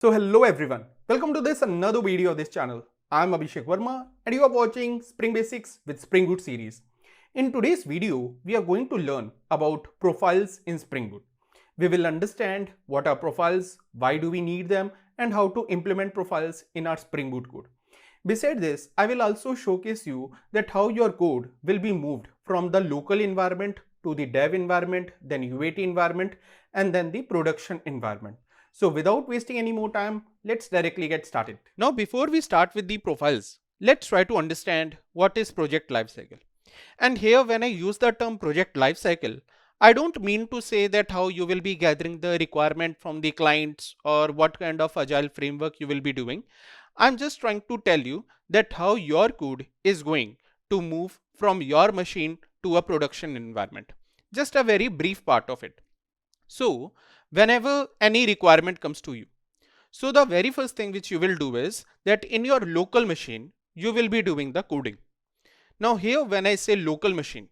So hello everyone, welcome to this another video of this channel. I am Abhishek Verma and you are watching Spring Basics with Spring Boot series. In today's video, we are going to learn about profiles in Spring Boot. We will understand what are profiles, why do we need them, and how to implement profiles in our Spring Boot code. Besides this, I will also showcase you that how your code will be moved from the local environment to the dev environment, then UAT environment, and then the production environment. So without wasting any more time, let's directly get started. Now before we start with the profiles, let's try to understand what is project lifecycle. And here when I use the term project lifecycle, I don't mean to say that how you will be gathering the requirement from the clients or what kind of agile framework you will be doing. I'm just trying to tell you that how your code is going to move from your machine to a production environment. Just a very brief part of it. So whenever any requirement comes to you, so the very first thing which you will do is that in your local machine, you will be doing the coding. Now here when I say local machine,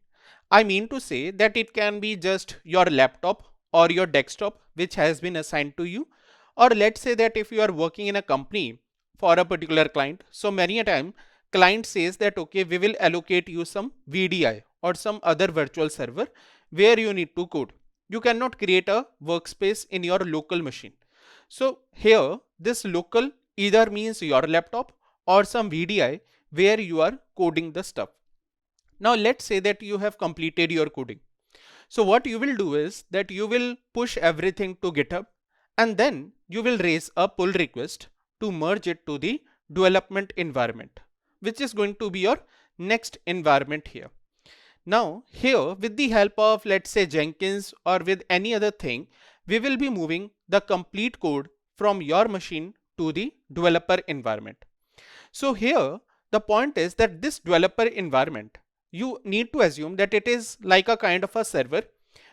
I mean to say that it can be just your laptop or your desktop which has been assigned to you. Or let's say that if you are working in a company for a particular client, so many a time client says that okay, we will allocate you some VDI or some other virtual server where you need to code. You cannot create a workspace in your local machine. So here this local either means your laptop or some VDI where you are coding the stuff. Now let's say that you have completed your coding. So what you will do is that you will push everything to GitHub and then you will raise a pull request to merge it to the development environment, which is going to be your next environment here. Now here with the help of let's say Jenkins or with any other thing, we will be moving the complete code from your machine to the developer environment. So here the point is that this developer environment, you need to assume that it is like a kind of a server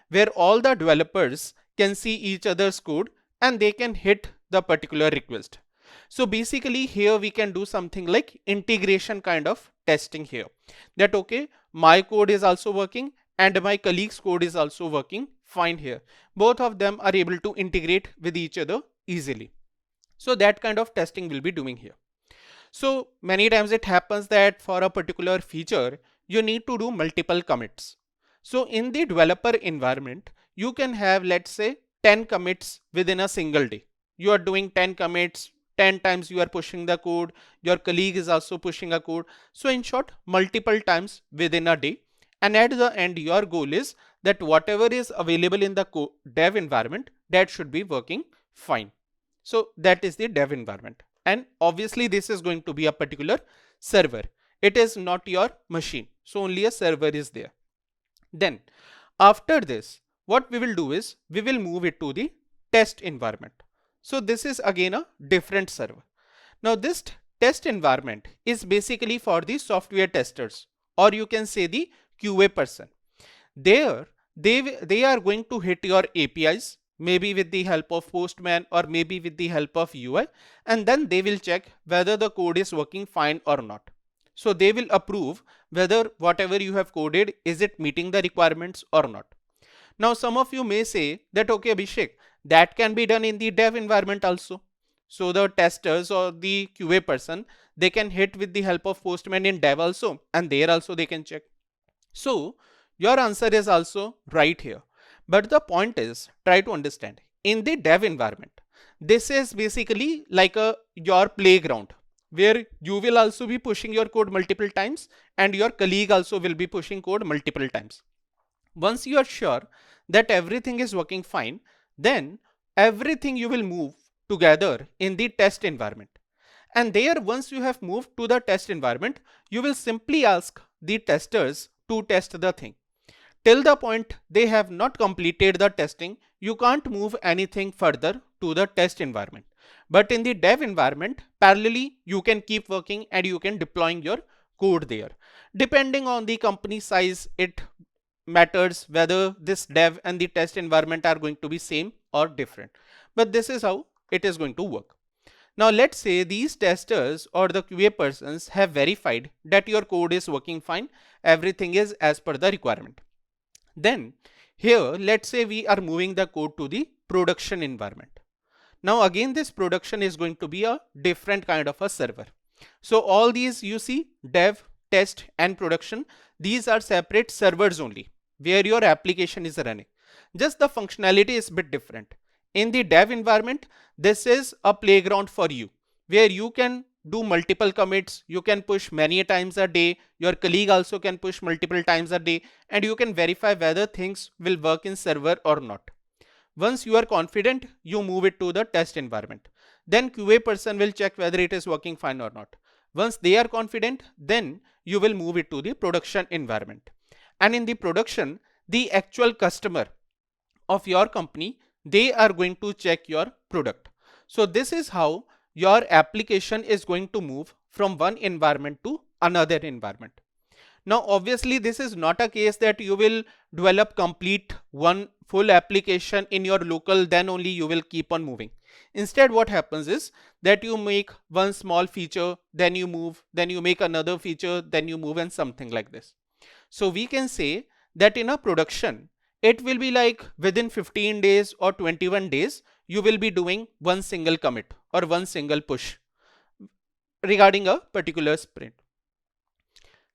where all the developers can see each other's code and they can hit the particular request. So basically here we can do something like integration kind of testing here, that okay, my code is also working and my colleague's code is also working fine here. Both of them are able to integrate with each other easily. So that kind of testing we'll be doing here. So many times it happens that for a particular feature, you need to do multiple commits. So in the developer environment, you can have let's say 10 commits within a single day. You are doing 10 commits, 10 times you are pushing the code, your colleague is also pushing a code. So in short, multiple times within a day. And at the end, your goal is that whatever is available in the dev environment, that should be working fine. So that is the dev environment. And obviously this is going to be a particular server. It is not your machine. So only a server is there. Then after this, what we will do is we will move it to the test environment. So this is again a different server. Now this test environment is basically for the software testers, or you can say the QA person. There they are going to hit your APIs, maybe with the help of Postman or maybe with the help of UI, and then they will check whether the code is working fine or not. So they will approve whether whatever you have coded, is it meeting the requirements or not. Now some of you may say that okay Abhishek, that can be done in the dev environment also. So the testers or the QA person, they can hit with the help of Postman in dev also, and there also they can check. So your answer is also right here. But the point is, try to understand, in the dev environment, this is basically like your playground where you will also be pushing your code multiple times and your colleague also will be pushing code multiple times. Once you are sure that everything is working fine, then everything you will move together in the test environment. And there, once you have moved to the test environment, you will simply ask the testers to test the thing. Till the point they have not completed the testing, you can't move anything further to the test environment. But in the dev environment, parallelly, you can keep working and you can deploying your code there. Depending on the company size, it matters whether this dev and the test environment are going to be same or different. But this is how it is going to work. Now let's say these testers or the QA persons have verified that your code is working fine, everything is as per the requirement. Then here let's say we are moving the code to the production environment. Now again, this production is going to be a different kind of a server. So all these you see, dev, test and production, these are separate servers only where your application is running. Just the functionality is a bit different. In the dev environment, this is a playground for you where you can do multiple commits, you can push many times a day, your colleague also can push multiple times a day, and you can verify whether things will work in server or not. Once you are confident, you move it to the test environment. Then QA person will check whether it is working fine or not. Once they are confident, then you will move it to the production environment. And in the production, the actual customer of your company, they are going to check your product. So this is how your application is going to move from one environment to another environment. Now obviously this is not a case that you will develop complete one full application in your local, then only you will keep on moving. Instead what happens is that you make one small feature, then you move, then you make another feature, then you move, and something like this. So we can say that in a production, it will be like within 15 days or 21 days, you will be doing one single commit or one single push regarding a particular sprint.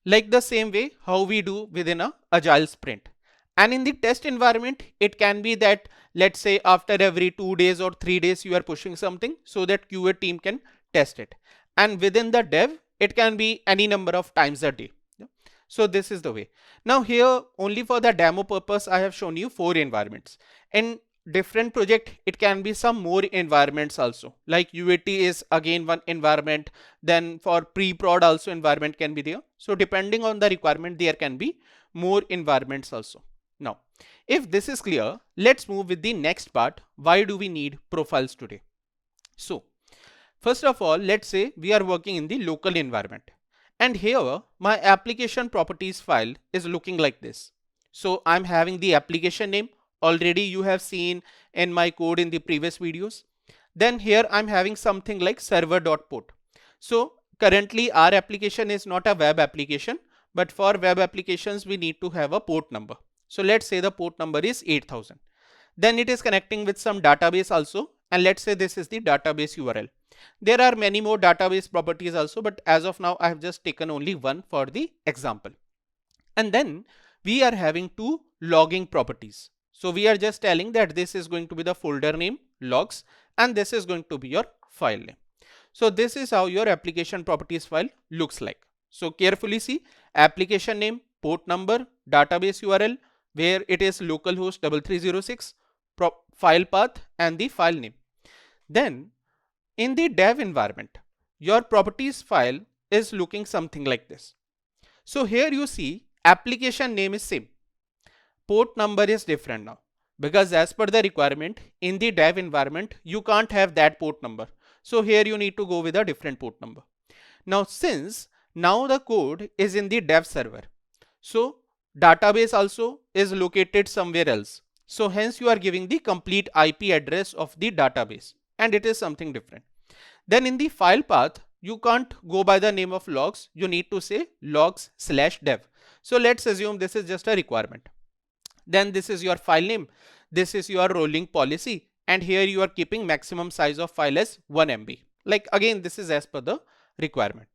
Like the same way how we do within a agile sprint. And in the test environment, it can be that, let's say after every 2 days or 3 days, you are pushing something so that QA team can test it. And within the dev, it can be any number of times a day. So this is the way. Now here, only for the demo purpose, I have shown you 4 environments. In different project, it can be some more environments also. Like UAT is again one environment. Then for pre-prod also environment can be there. So depending on the requirement, there can be more environments also. Now, if this is clear, let's move with the next part. Why do we need profiles today? So first of all, let's say we are working in the local environment. And here my application properties file is looking like this. So I'm having the application name. Already you have seen in my code in the previous videos. Then here I'm having something like server.port. So currently our application is not a web application, but for web applications we need to have a port number. So let's say the port number is 8000. Then it is connecting with some database also, and let's say this is the database URL. There are many more database properties also, but as of now I have just taken only one for the example. And then we are having 2 logging properties. So we are just telling that this is going to be the folder name logs, and this is going to be your file name. So this is how your application properties file looks like. So carefully see, application name, port number, database URL, where it is localhost 3306, file path and the file name. Then in the dev environment, your properties file is looking something like this. So here you see application name is same. Port number is different now, because as per the requirement in the dev environment, you can't have that port number. So here you need to go with a different port number. Now since now the code is in the dev server, so database also is located somewhere else. So hence you are giving the complete IP address of the database, and it is something different. Then in the file path, you can't go by the name of logs. You need to say logs/dev. So let's assume this is just a requirement. Then this is your file name. This is your rolling policy. And here you are keeping maximum size of file as 1 MB. Like again, this is as per the requirement.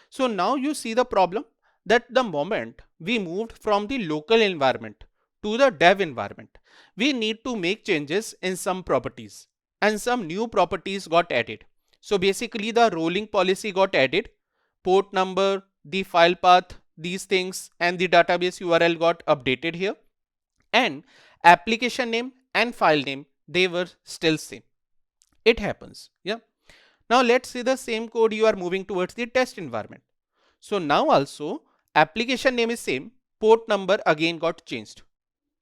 So now you see the problem that the moment we moved from the local environment to the dev environment, we need to make changes in some properties, and some new properties got added. So basically the rolling policy got added, port number, the file path, these things, and the database URL got updated here, and application name and file name, they were still same. It happens. Yeah. Now let's see the same code you are moving towards the test environment. So now also application name is same, port number again got changed.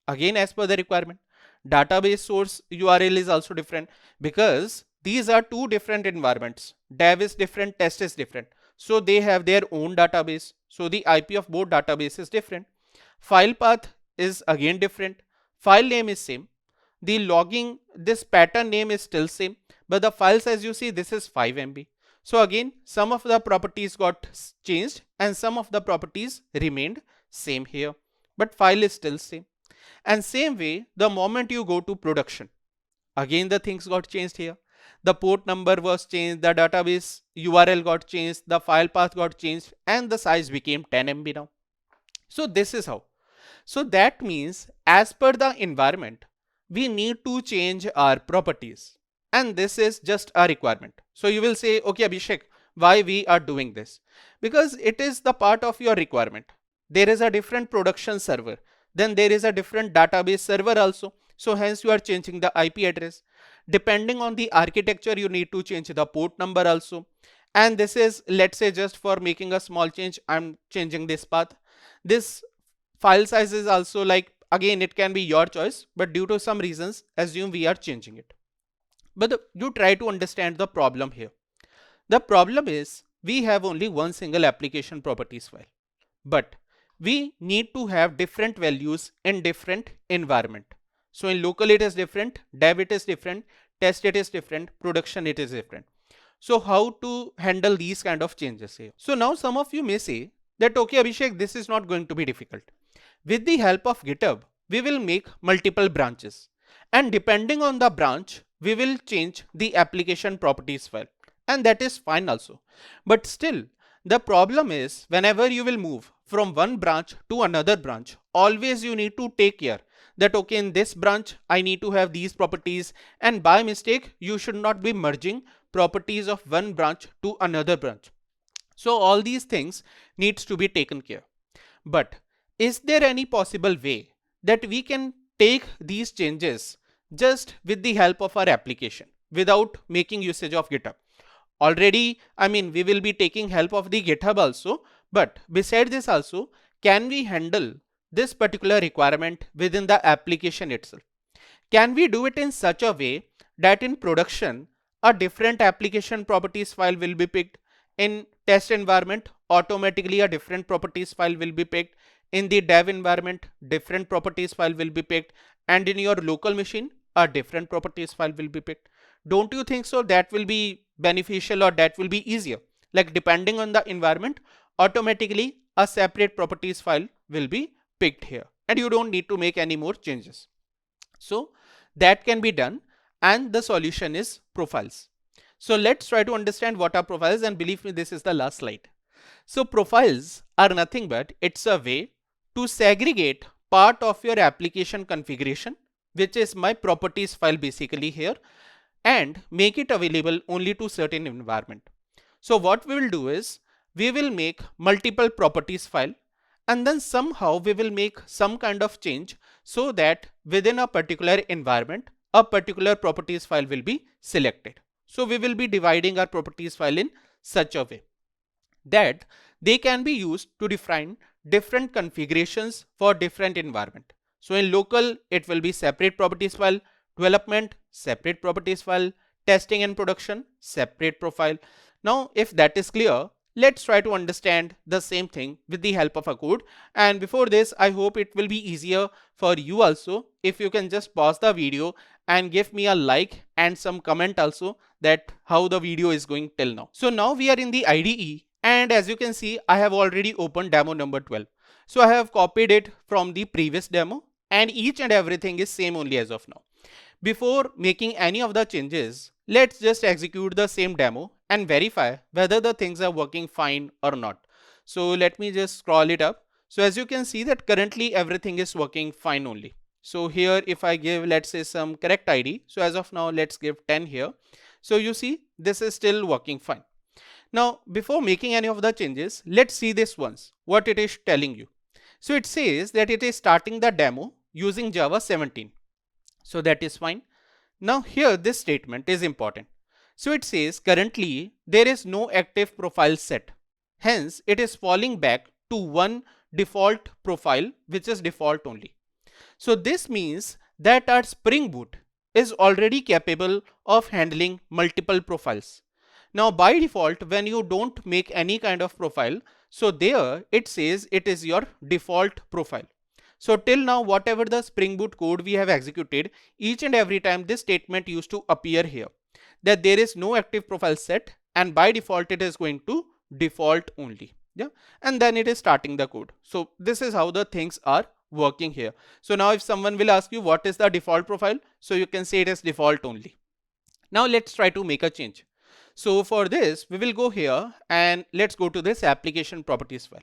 Again as per the requirement. Database source URL is also different, because these are 2 different environments. Dev is different, test is different. So they have their own database. So the IP of both database is different. File path is again different. File name is same. The logging, this pattern name is still same, but the file size you see, this is 5 MB. So again, some of the properties got changed and some of the properties remained same here, but file is still same. And same way, the moment you go to production, again the things got changed here. The port number was changed, the database URL got changed, the file path got changed, and the size became 10 MB now. So this is how. So that means as per the environment, we need to change our properties. And this is just a requirement. So you will say, okay, Abhishek, why we are doing this? Because it is the part of your requirement. There is a different production server. Then there is a different database server also. So hence you are changing the IP address. Depending on the architecture, you need to change the port number also. And this is, let's say, just for making a small change, I'm changing this path. This file size is also like, again, it can be your choice, but due to some reasons, assume we are changing it. But you try to understand the problem here. The problem is we have only one single application properties file, but we need to have different values in different environment. So in local it is different, dev it is different, test it is different, production it is different. So how to handle these kind of changes here? So now some of you may say that, okay, Abhishek, this is not going to be difficult. With the help of GitHub, we will make multiple branches, and depending on the branch, we will change the application properties file, and that is fine also. But still, the problem is whenever you will move from one branch to another branch, always you need to take care that, okay, in this branch, I need to have these properties, and by mistake, you should not be merging properties of one branch to another branch. So all these things needs to be taken care. But is there any possible way that we can take these changes just with the help of our application without making usage of GitHub? Already, I mean, we will be taking help of the GitHub also, but beside this also, can we handle this particular requirement within the application itself? Can we do it in such a way that in production, a different application properties file will be picked? In test environment, automatically a different properties file will be picked. In the dev environment, different properties file will be picked, and in your local machine, a different properties file will be picked. Don't you think so? That will be beneficial, or that will be easier. Like depending on the environment, automatically a separate properties file will be picked here, and you don't need to make any more changes. So that can be done, and the solution is profiles. So let's try to understand what are profiles, and believe me, this is the last slide. So profiles are nothing but it's a way to segregate part of your application configuration, which is my properties file basically here, and make it available only to certain environment. So what we will do is we will make multiple properties file, and then somehow we will make some kind of change so that within a particular environment, a particular properties file will be selected. So we will be dividing our properties file in such a way that they can be used to define different configurations for different environment. So in local, it will be separate properties file, development, separate properties file, testing and production, separate profile. Now, if that is clear, let's try to understand the same thing with the help of a code. And before this, I hope it will be easier for you also if you can just pause the video and give me a like and some comment also that how the video is going till now. So now we are in the IDE, and as you can see, I have already opened demo number 12. So I have copied it from the previous demo, and each and everything is same only as of now. Before making any of the changes, let's just execute the same demo and verify whether the things are working fine or not. So let me just scroll it up. So as you can see that currently everything is working fine only. So here if I give, let's say, some correct ID. So as of now, let's give 10 here. So you see this is still working fine. Now before making any of the changes, let's see this once, what it is telling you. So it says that it is starting the demo using Java 17. So that is fine. Now here this statement is important. So it says currently there is no active profile set. Hence it is falling back to one default profile, which is default only. So this means that our Spring Boot is already capable of handling multiple profiles. Now by default, when you don't make any kind of profile, so there it says it is your default profile. So till now, whatever the Spring Boot code we have executed, each and every time this statement used to appear here, that there is no active profile set, and by default it is going to default only. Yeah, and then it is starting the code. So this is how the things are working here. So now if someone will ask you what is the default profile, so you can say it is default only. Now let's try to make a change. So for this, we will go here and let's go to this application properties file.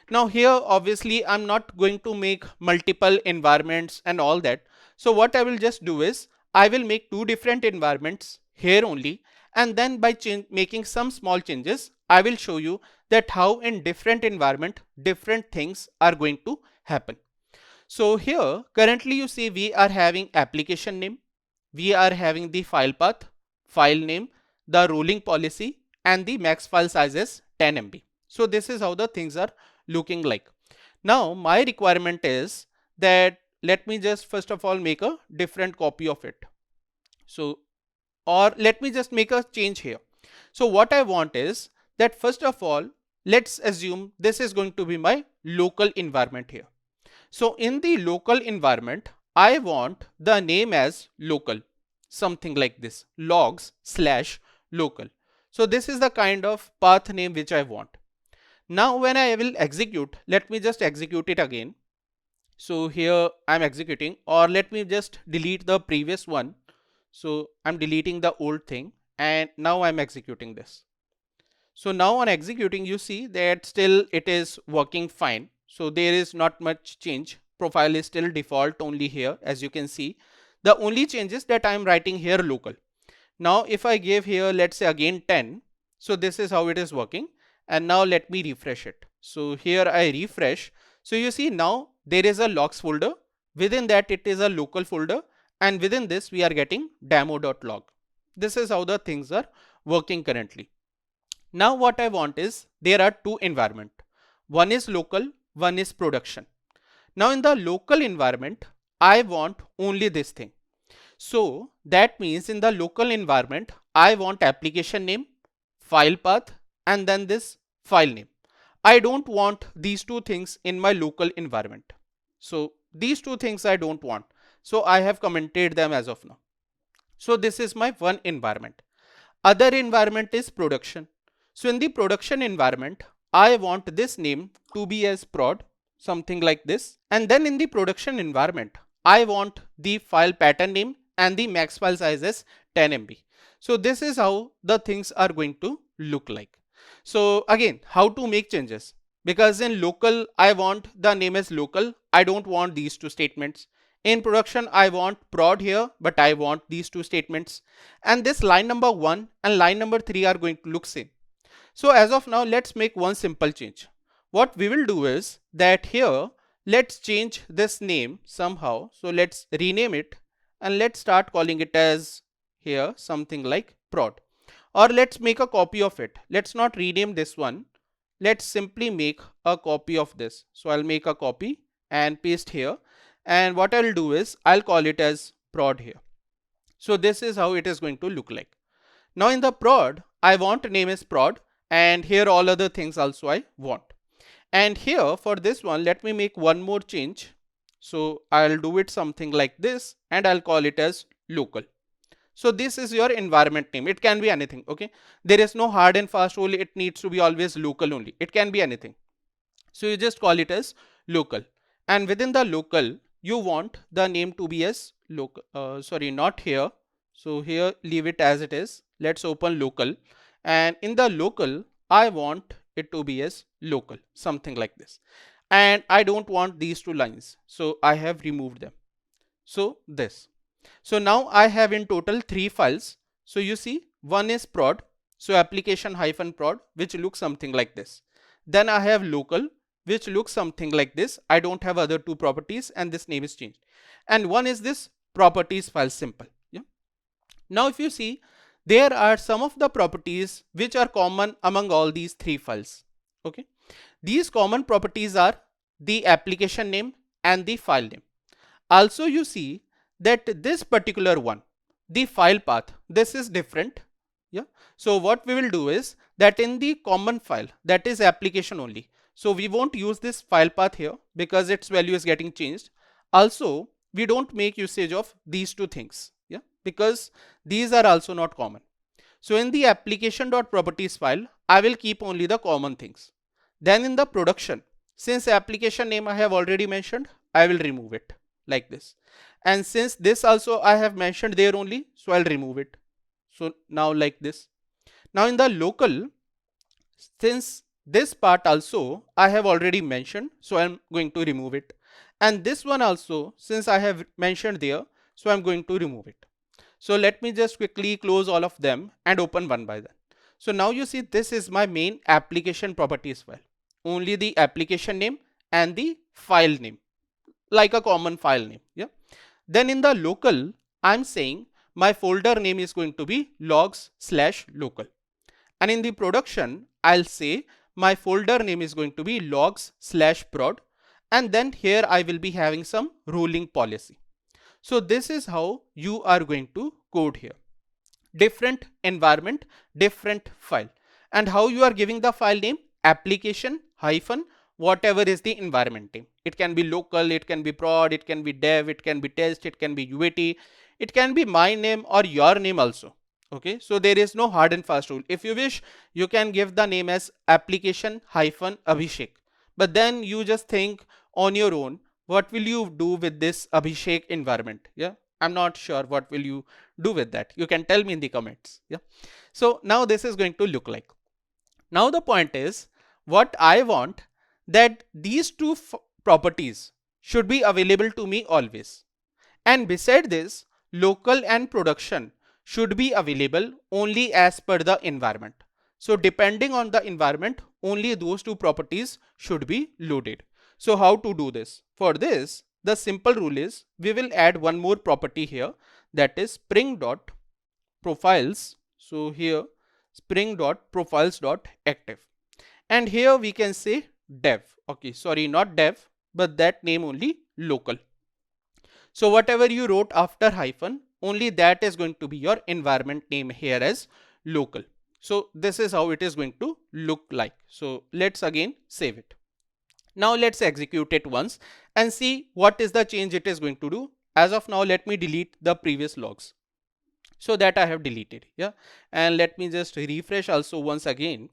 Now here, obviously, I'm not going to make multiple environments and all that. So what I will just do is I will make two different environments here only. And then by making some small changes, I will show you that how in different environment, different things are going to happen. So here, currently you see we are having application name, we are having the file path, file name, the rolling policy, and the max file size is 10 MB. So this is how the things are looking like. Now my requirement is that let me just first of all make a different copy of it. So, or let me just make a change here. So what I want is that first of all, let's assume this is going to be my local environment here. So in the local environment, I want the name as local, something like this, logs/local. So this is the kind of path name which I want. Now when I will execute, let me just execute it again. So here I'm executing, or let me just delete the previous one. So I'm deleting the old thing and now I'm executing this. So now on executing, you see that still it is working fine. So there is not much change. Profile is still default only here, as you can see. The only change is that I'm writing here local. Now if I give here, let's say again 10. So this is how it is working. And now let me refresh it. So here I refresh. So you see now there is a logs folder. Within that it is a local folder. And within this we are getting demo.log. This is how the things are working currently. Now what I want is there are two environments. One is local, one is production. Now in the local environment, I want only this thing. So that means in the local environment, I want application name, file path, and then this file name. I don't want these two things in my local environment. So these two things I don't want. So I have commented them as of now. So this is my one environment. Other environment is production. So in the production environment, I want this name to be as prod, something like this. And then in the production environment, I want the file pattern name and the max file size is 10 MB. So this is how the things are going to look like. So again, how to make changes? Because in local, I want the name as local. I don't want these two statements. In production, I want prod here, but I want these two statements. And this line number 1 and line number 3 are going to look same. So as of now, let's make one simple change. What we will do is that here, let's change this name somehow. So let's rename it and let's start calling it as here something like prod. Or let's make a copy of it. Let's not rename this one. Let's simply make a copy of this. So I'll make a copy and paste here. And what I'll do is I'll call it as prod here. So this is how it is going to look like. Now in the prod, I want name as prod, and here all other things also I want. And here for this one, let me make one more change. So I'll do it something like this and I'll call it as local. So this is your environment name. It can be anything. Okay. There is no hard and fast rule. It needs to be always local only. It can be anything. So you just call it as local. And within the local, you want the name to be as local. Not here. So here leave it as it is. Let's open local. And in the local, I want it to be as local, something like this. And I don't want these two lines. So I have removed them. So this. So now I have in total 3 files. So you see one is prod. So application-prod, which looks something like this. Then I have local, which looks something like this. I don't have other 2 properties and this name is changed. And one is this properties file simple. Yeah. Now if you see, there are some of the properties which are common among all these 3 files. Okay. These common properties are the application name and the file name. Also you see that this particular one, the file path, this is different. Yeah. So what we will do is that in the common file, that is application only. So we won't use this file path here because its value is getting changed. Also, we don't make usage of these 2 things. Yeah, because these are also not common. So in the application.properties file, I will keep only the common things. Then in the production, since application name I have already mentioned, I will remove it like this. And since this also I have mentioned there only, so I'll remove it. So now like this. Now in the local, since this part also I have already mentioned, so I'm going to remove it. And this one also, since I have mentioned there, so I'm going to remove it. So let me just quickly close all of them and open one by one. So now you see this is my main application properties file. Only the application name and the file name, like a common file name. Yeah. Then in the local, I'm saying my folder name is going to be logs/local. And in the production, I'll say my folder name is going to be logs/prod. And then here I will be having some ruling policy. So this is how you are going to code here. Different environment, different file. And how you are giving the file name? Application hyphen whatever is the environment name. It can be local, it can be prod, it can be dev, it can be test, it can be UAT, it can be my name or your name also. Okay, so there is no hard and fast rule. If you wish, you can give the name as application hyphen Abhishek. But then you just think on your own, what will you do with this Abhishek environment? Yeah, I'm not sure what will you do with that. You can tell me in the comments. Yeah. So now this is going to look like. Now the point is, what I want that these two properties should be available to me always. And beside this, local and production should be available only as per the environment. So depending on the environment, only those two properties should be loaded. So how to do this? For this, the simple rule is we will add one more property here, that is spring.profiles. So here spring.profiles.active. And here we can say dev. Okay, sorry, not dev, but that name only local. So whatever you wrote after hyphen, only that is going to be your environment name here as local. So this is how it is going to look like. So let's again save it. Now let's execute it once and see what is the change it is going to do. As of now, let me delete the previous logs. So that I have deleted. Yeah. And let me just refresh also once again.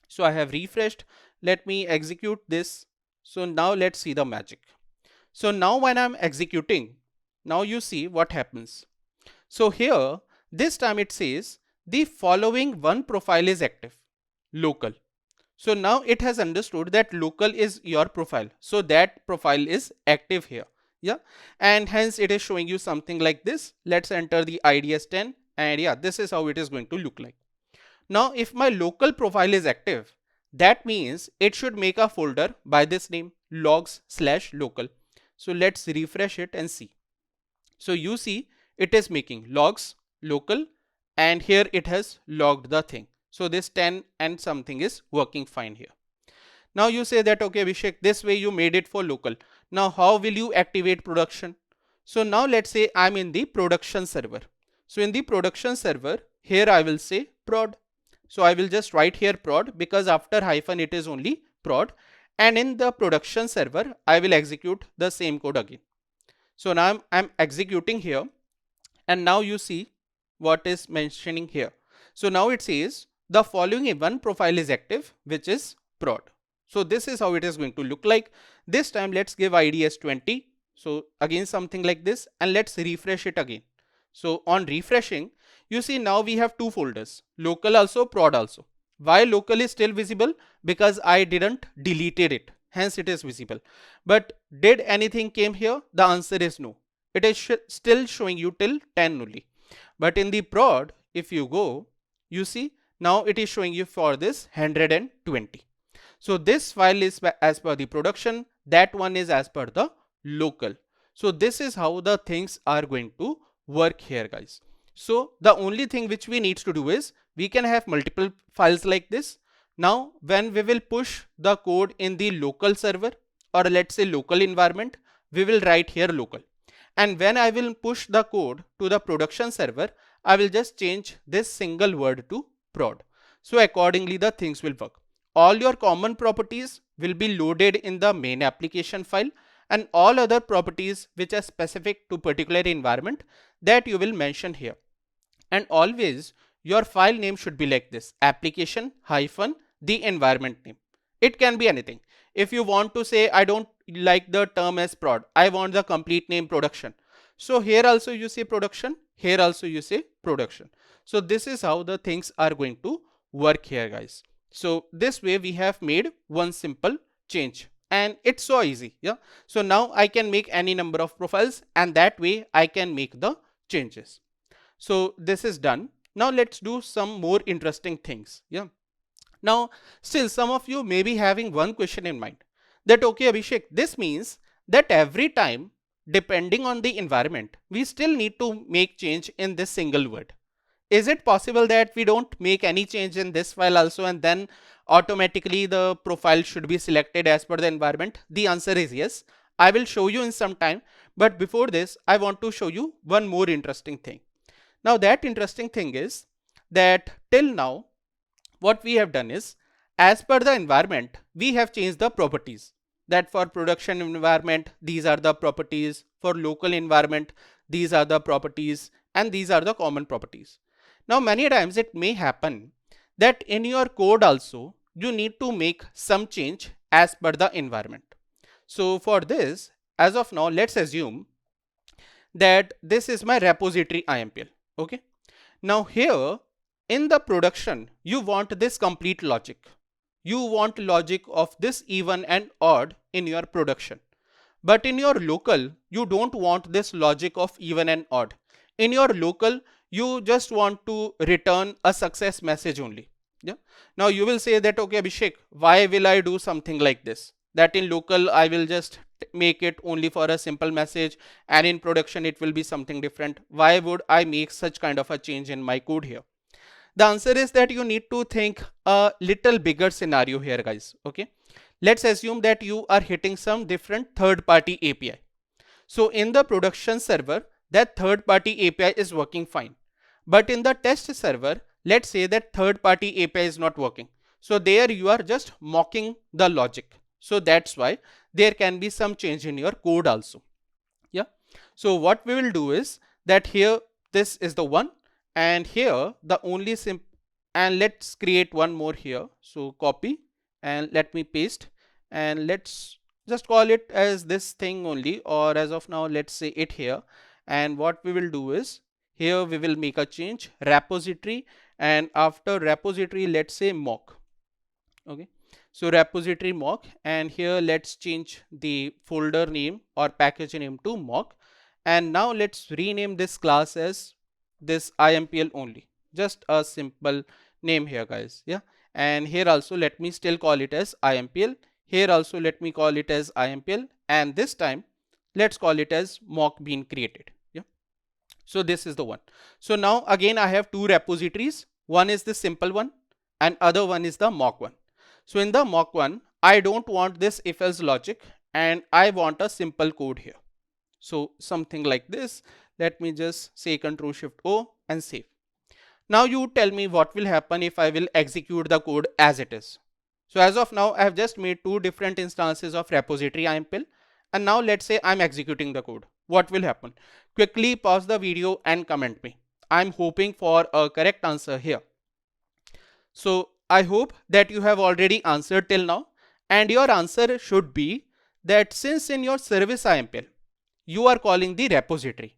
So I have refreshed. Let me execute this. So now let's see the magic. So now when I'm executing, now you see what happens. So here, this time it says the following one profile is active, local. So now it has understood that local is your profile. So that profile is active here. Yeah. And hence it is showing you something like this. Let's enter the ID as 10. And yeah, this is how it is going to look like. Now, if my local profile is active, that means it should make a folder by this name logs/local. So let's refresh it and see. So you see it is making logs local and here it has logged the thing. So this 10 and something is working fine here. Now you say that, okay, Abhishek, this way you made it for local. Now how will you activate production? So now let's say I'm in the production server. So in the production server, here I will say prod. So I will just write here prod because after hyphen it is only prod. And in the production server, I will execute the same code again. So now I'm executing here. And now you see what is mentioning here. So now it says the following one profile is active, which is prod. So this is how it is going to look like. This time let's give ID as 20. So again something like this and let's refresh it again. So on refreshing, you see now we have two folders, local also, prod also. Why local is still visible? Because I didn't deleted it, hence it is visible. But did anything came here? The answer is no. It is still showing you till 10 only. But in the prod, if you go, you see now it is showing you for this 120. So this file is as per the production, that one is as per the local. So this is how the things are going to work here, guys. So the only thing which we need to do is we can have multiple files like this. Now when we will push the code in the local server or let's say local environment, we will write here local. And when I will push the code to the production server, I will just change this single word to prod. So accordingly the things will work. All your common properties will be loaded in the main application file and all other properties which are specific to particular environment that you will mention here. And always your file name should be like this, application hyphen the environment name. It can be anything. If you want to say, I don't like the term as prod, I want the complete name production. So here also you say production, here also you say production. So this is how the things are going to work here, guys. So this way we have made one simple change, and it's so easy. Yeah. So now I can make any number of profiles, and that way I can make the changes. So this is done. Now let's do some more interesting things. Yeah. Now, still some of you may be having one question in mind that, okay, Abhishek, this means that every time, depending on the environment, we still need to make change in this single word. Is it possible that we don't make any change in this file also, and then automatically the profile should be selected as per the environment? The answer is yes. I will show you in some time. But before this, I want to show you one more interesting thing. Now that interesting thing is that till now, what we have done is, as per the environment, we have changed the properties. That for production environment, these are the properties. For local environment, these are the properties, and these are the common properties. Now many times it may happen that in your code also you need to make some change as per the environment. So for this, as of now, let's assume that this is my repository IMPL. Okay. Now here in the production, you want this complete logic. You want logic of this even and odd in your production. But in your local, you don't want this logic of even and odd. In your local, you just want to return a success message only. Yeah. Now you will say that, okay, Abhishek, why will I do something like this? That in local, I will just make it only for a simple message, and in production, it will be something different. Why would I make such kind of a change in my code here? The answer is that you need to think a little bigger scenario here, guys. Okay. Let's assume that you are hitting some different third-party API. So in the production server, that third-party API is working fine. But in the test server, let's say that third-party API is not working. So there you are just mocking the logic. So that's why there can be some change in your code also. Yeah. So what we will do is that here, this is the one, and here the only and let's create one more here. So copy and let me paste, and let's just call it as this thing only, or as of now, let's say it here. And what we will do is here we will make a change, repository, and after repository, let's say mock. Okay. So repository mock, and here let's change the folder name or package name to mock. And now let's rename this class as this IMPL only. Just a simple name here, guys. Yeah. And here also let me still call it as IMPL. Here also let me call it as IMPL. And this time let's call it as mock being created. Yeah. So this is the one. So now again I have two repositories. One is the simple one and other one is the mock one. So in the mock one, I don't want this if else logic, and I want a simple code here. So something like this. Let me just say Ctrl Shift O and save. Now you tell me what will happen if I will execute the code as it is. So as of now, I have just made two different instances of repository IMPL, and now let's say I'm executing the code. What will happen? Quickly pause the video and comment me. I'm hoping for a correct answer here. So I hope that you have already answered till now, and your answer should be that since in your service IMPL, you are calling the repository.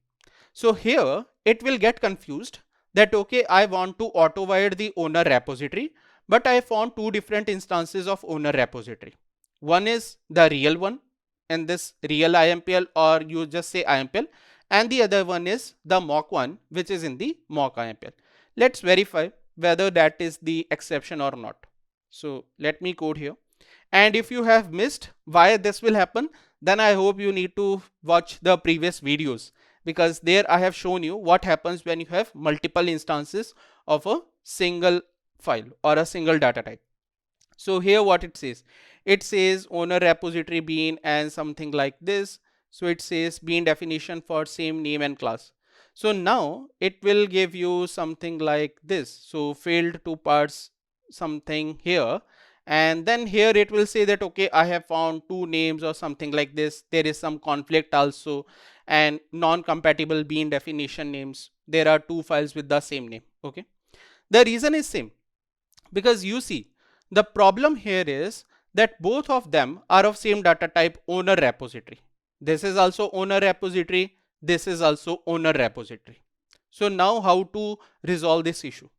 So here it will get confused that, okay, I want to auto-wide the owner repository, but I found two different instances of owner repository. One is the real one in this real IMPL, or you just say IMPL, and the other one is the mock one, which is in the mock IMPL. Let's verify whether that is the exception or not. So let me code here. And if you have missed why this will happen, then I hope you need to watch the previous videos, because there I have shown you what happens when you have multiple instances of a single file or a single data type. So here what it says owner repository bean and something like this. So it says bean definition for same name and class. So now it will give you something like this. So failed to parse something here, and then here it will say that, okay, I have found two names or something like this. There is some conflict also, and non-compatible bean definition names. There are two files with the same name. Okay. The reason is same, because you see the problem here is that both of them are of same data type owner repository. This is also owner repository. This is also owner repository. So now how to resolve this issue?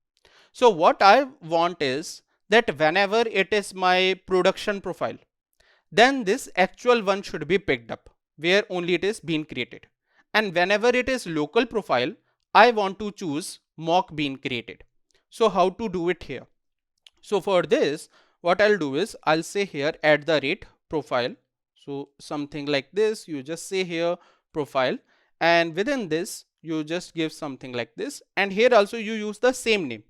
So what I want is that whenever it is my production profile, then this actual one should be picked up where only it is being created. And whenever it is local profile, I want to choose mock being created. So how to do it here? So for this, what I'll do is I'll say here at the rate profile. So something like this, you just say here profile, and within this you just give something like this, and here also you use the same name.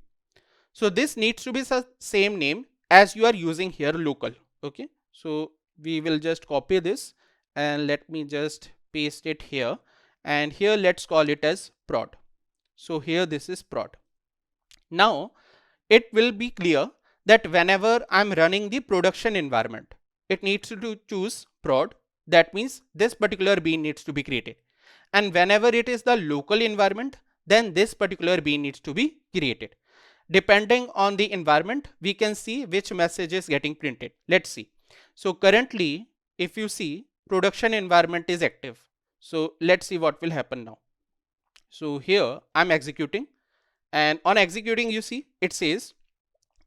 So this needs to be the same name as you are using here local. Okay, so we will just copy this and let me just paste it here, and here let's call it as prod. So here this is prod. Now it will be clear that whenever I'm running the production environment, it needs to choose prod. That means this particular bean needs to be created. And whenever it is the local environment, then this particular bean needs to be created. Depending on the environment, we can see which message is getting printed. Let's see. So currently, if you see, production environment is active. So let's see what will happen now. So here I'm executing, and on executing, you see it says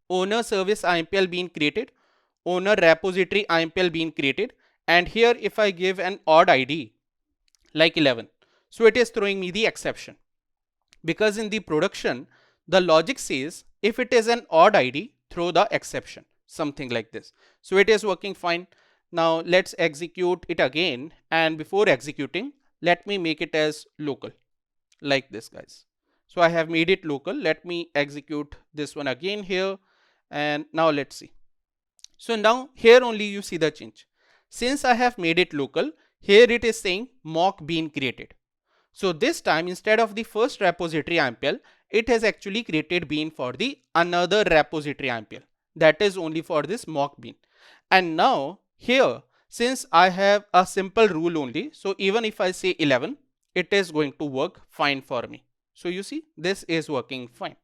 owner service IMPL being created, owner repository IMPL being created, and here if I give an odd ID like 11, so it is throwing me the exception, because in the production the logic says if it is an odd ID, throw the exception, something like this. So it is working fine. Now let's execute it again, and before executing, let me make it as local like this, guys. So I have made it local. Let me execute this one again here, and now let's see. So now here only you see the change. Since I have made it local, here it is saying mock bean created. So this time, instead of the first repository IMPL, it has actually created bean for the another repository IMPL. That is only for this mock bean. And now here, since I have a simple rule only, so even if I say 11, it is going to work fine for me. So you see, this is working fine.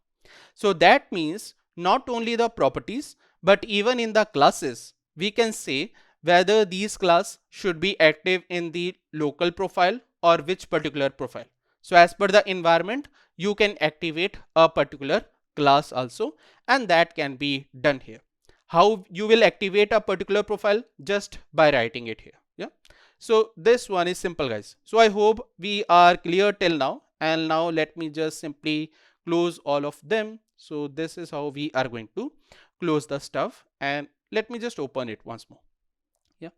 So that means not only the properties, but even in the classes, we can say whether these class should be active in the local profile or which particular profile. So as per the environment, you can activate a particular class also, and that can be done here. How you will activate a particular profile? Just by writing it here. Yeah. So this one is simple, guys. So I hope we are clear till now, and now let me just simply close all of them. So this is how we are going to close the stuff, and let me just open it once more. Yeah.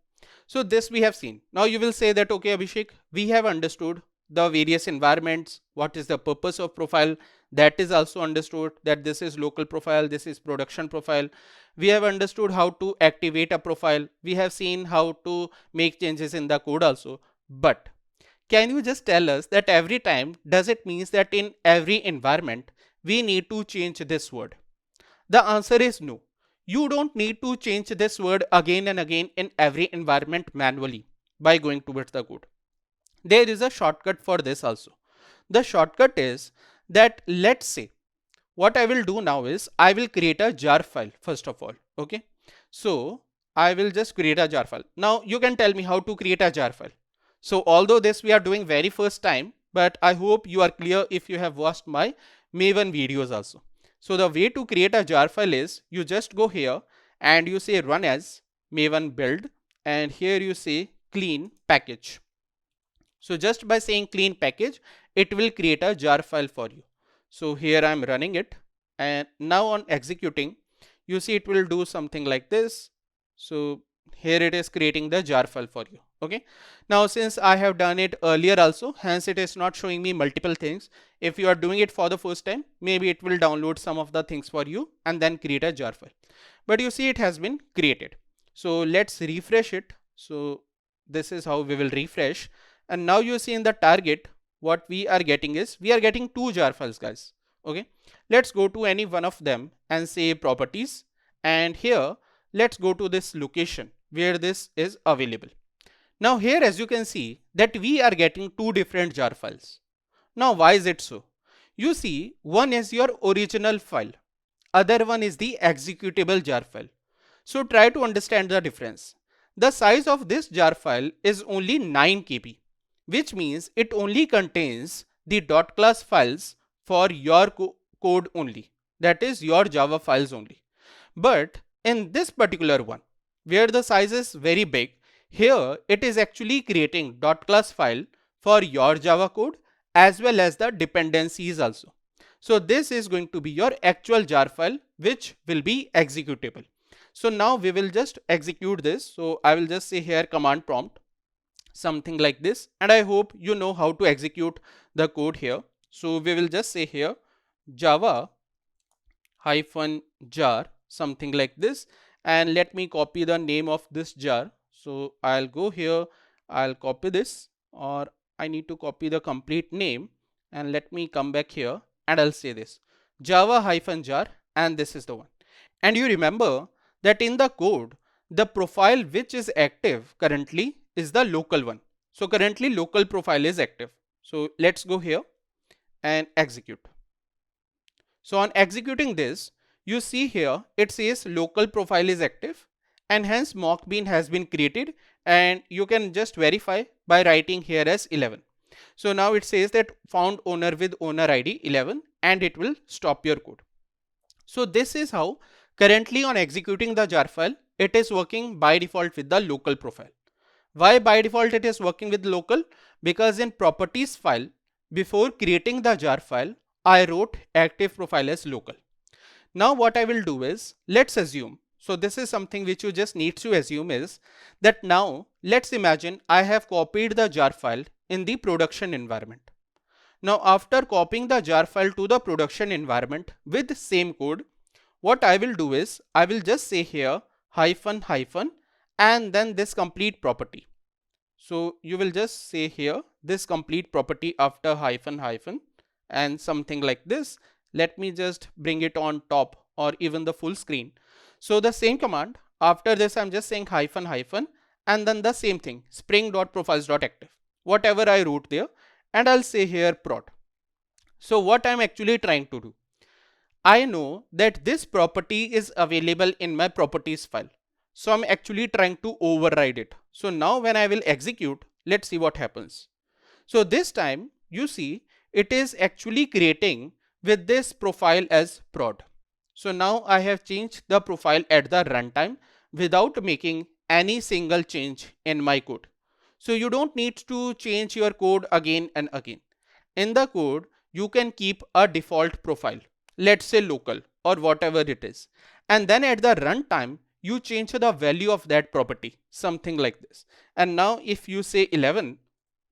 So this we have seen. Now you will say that, okay, Abhishek, we have understood the various environments, what is the purpose of profile, that is also understood, that this is local profile, this is production profile. We have understood how to activate a profile. We have seen how to make changes in the code also. But can you just tell us that every time, does it mean that in every environment we need to change this word? The answer is no. You don't need to change this word again and again in every environment manually by going towards the code. There is a shortcut for this also. The shortcut is that, let's say, what I will do now is I will create a jar file first of all. Okay. So I will just create a jar file. Now you can tell me how to create a jar file. So although this we are doing very first time, but I hope you are clear if you have watched my Maven videos also. So the way to create a jar file is you just go here and you say run as Maven build, and here you say clean package. So just by saying clean package, it will create a jar file for you. So here I'm running it, and now on executing, you see it will do something like this. So here it is creating the jar file for you. Okay. Now since I have done it earlier also, hence it is not showing me multiple things. If you are doing it for the first time, maybe it will download some of the things for you and then create a jar file. But you see it has been created. So let's refresh it. So this is how we will refresh. And now you see in the target, what we are getting is we are getting two jar files, guys. Okay. Let's go to any one of them and say properties. And here, let's go to this location where this is available. Now here, as you can see that we are getting two different jar files. Now why is it so? You see, one is your original file. Other one is the executable jar file. So try to understand the difference. The size of this jar file is only 9 KB, which means it only contains the .class files for your code only, that is your Java files only. But in this particular one, where the size is very big, here it is actually creating .class file for your Java code as well as the dependencies also. So this is going to be your actual jar file which will be executable. So now we will just execute this. So I will just say here command prompt something like this, and I hope you know how to execute the code here. So we will just say here Java hyphen jar something like this, and let me copy the name of this jar. So I'll go here, I'll copy this, or I need to copy the complete name, and let me come back here and I'll say this Java hyphen jar, and this is the one. And you remember that in the code, the profile which is active currently is the local one. So currently local profile is active. So let's go here and execute. So on executing this, you see here it says local profile is active, and hence mock bean has been created, and you can just verify by writing here as 11. So now it says that found owner with owner ID 11, and it will stop your code. So this is how currently on executing the jar file, it is working by default with the local profile. Why by default it is working with local? Because in properties file, before creating the jar file, I wrote active profile as local. Now what I will do is, let's assume, so this is something which you just need to assume is that now let's imagine I have copied the jar file in the production environment. Now after copying the jar file to the production environment with the same code, what I will do is I will just say here hyphen hyphen and then this complete property. So you will just say here this complete property after hyphen hyphen and something like this. Let me just bring it on top or even the full screen. So the same command, after this I'm just saying hyphen hyphen and then the same thing spring.profiles.active, whatever I wrote there, and I'll say here prod. So what I'm actually trying to do, I know that this property is available in my properties file. So I'm actually trying to override it. So now when I will execute, let's see what happens. So this time you see it is actually creating with this profile as prod. So now I have changed the profile at the runtime without making any single change in my code. So you don't need to change your code again and again. In the code, you can keep a default profile, let's say local or whatever it is. And then at the runtime, you change the value of that property, something like this. And now if you say 11,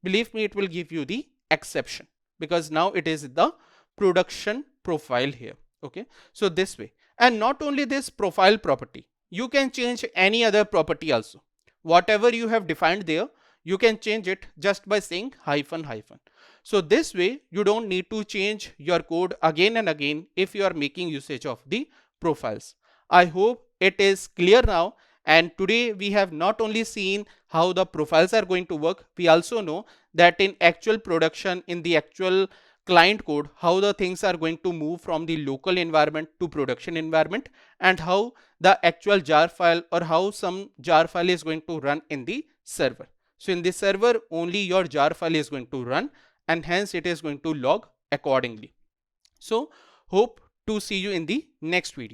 believe me, it will give you the exception because now it is the production profile here. Okay, so this way. And not only this profile property, you can change any other property also. Whatever you have defined there, you can change it just by saying hyphen hyphen. So this way you don't need to change your code again and again if you are making usage of the profiles. I hope it is clear now. And today we have not only seen how the profiles are going to work, we also know that in actual production, in the actual client code, how the things are going to move from the local environment to production environment, and how the actual jar file or how some jar file is going to run in the server. So in the server, only your jar file is going to run, and hence it is going to log accordingly. So hope to see you in the next video.